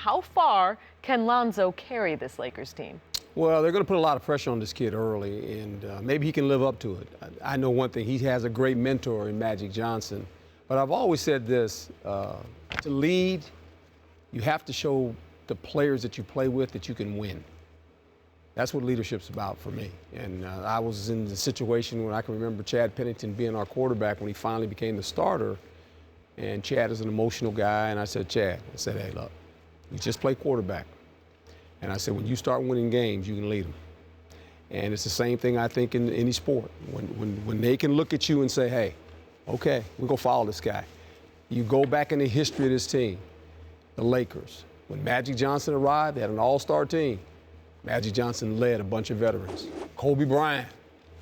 How far can Lonzo carry this Lakers team? Well, they're going to put a lot of pressure on this kid early, and maybe he can live up to it. I know one thing. He has a great mentor in Magic Johnson. But I've always said this, to lead, you have to show the players that you play with that you can win. That's what leadership's about for me. And I was in the situation when I can remember Chad Pennington being our quarterback when he finally became the starter. And Chad is an emotional guy, and I said, Chad, hey, look, you just play quarterback. And I said, when you start winning games, you can lead them. And it's the same thing, I think, in any sport. When they can look at you and say, hey, okay, we're going to follow this guy. You go back in the history of this team, the Lakers. When Magic Johnson arrived, they had an all-star team. Magic Johnson led a bunch of veterans. Kobe Bryant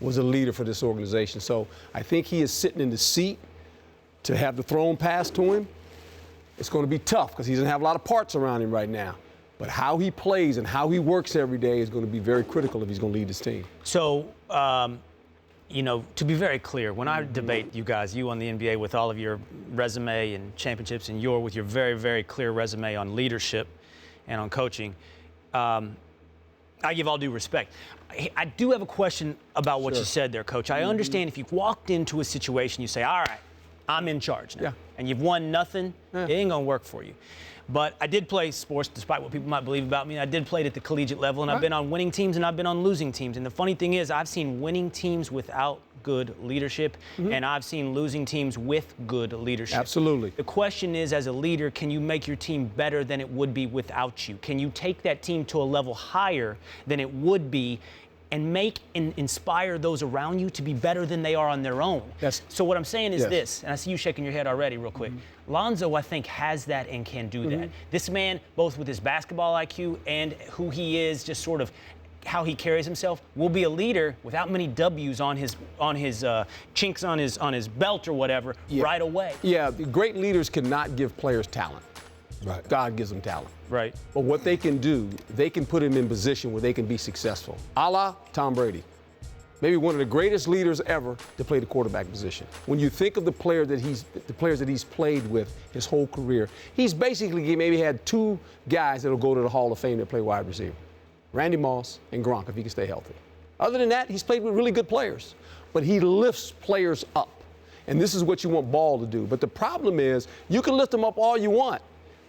was a leader for this organization. So I think he is sitting in the seat to have the throne passed to him. It's going to be tough because he doesn't have a lot of parts around him right now. But how he plays and how he works every day is going to be very critical if he's going to lead his team. So, you know, to be very clear, when I debate you guys, you on the NBA with all of your resume and championships, and you're with your very, very clear resume on leadership and on coaching, I give all due respect. I do have a question about what you said there, Coach. I understand if you've walked into a situation, you say, all right, I'm in charge now, and you've won nothing, it ain't going to work for you. But I did play sports, despite what people might believe about me. I did play it at the collegiate level, and I've been on winning teams and I've been on losing teams. And the funny thing is, I've seen winning teams without good leadership, and I've seen losing teams with good leadership. Absolutely. The question is, as a leader, can you make your team better than it would be without you? Can you take that team to a level higher than it would be and make and inspire those around you to be better than they are on their own? So what I'm saying is this, and I see you shaking your head already real quick. Lonzo, I think, has that and can do that. This man, both with his basketball IQ and who he is, just sort of how he carries himself, will be a leader without many W's on his chinks on his belt or whatever right away. Yeah, great leaders cannot give players talent. Right. God gives them talent. Right. But what they can do, they can put him in position where they can be successful. A la Tom Brady. Maybe one of the greatest leaders ever to play the quarterback position. When you think of the players that he's played with his whole career, he's basically maybe had two guys that'll go to the Hall of Fame that play wide receiver. Randy Moss and Gronk, if he can stay healthy. Other than that, he's played with really good players. But he lifts players up. And this is what you want Ball to do. But the problem is, you can lift them up all you want.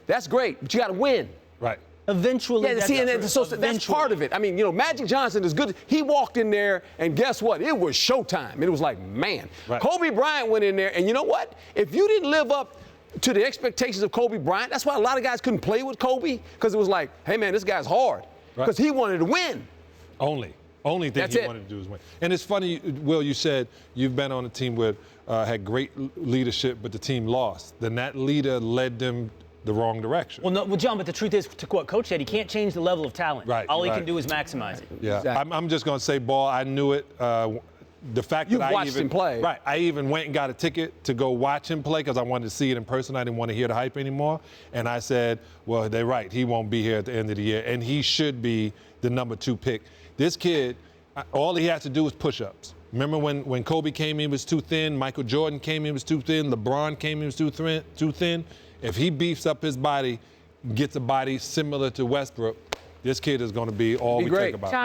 That's great, but you got to win. Right. Eventually, that's part of it. I mean, you know, Magic Johnson is good. He walked in there, and guess what? It was showtime. It was like, man. Right. Kobe Bryant went in there, and you know what? If you didn't live up to the expectations of Kobe Bryant, that's why a lot of guys couldn't play with Kobe, because it was like, hey, man, this guy's hard. Because he wanted to win. Only thing he wanted to do is win. And it's funny, Will, you said you've been on a team with had great leadership, but the team lost. Then that leader led them the wrong direction. Well, no, John, but the truth is, to what Coach said, he can't change the level of talent. Right. All he can do is maximize it. Yeah. Exactly. I'm just going to say, Ball, I knew it. The fact that I watched him play. Right. I even went and got a ticket to go watch him play because I wanted to see it in person. I didn't want to hear the hype anymore. And I said, well, they're right. He won't be here at the end of the year. And he should be the #2 pick. This kid, all he has to do is push-ups. Remember when Kobe came in, he was too thin. Michael Jordan came in, he was too thin. LeBron came in, he was too thin. If he beefs up his body, gets a body similar to Westbrook, this kid is going to be all we think about.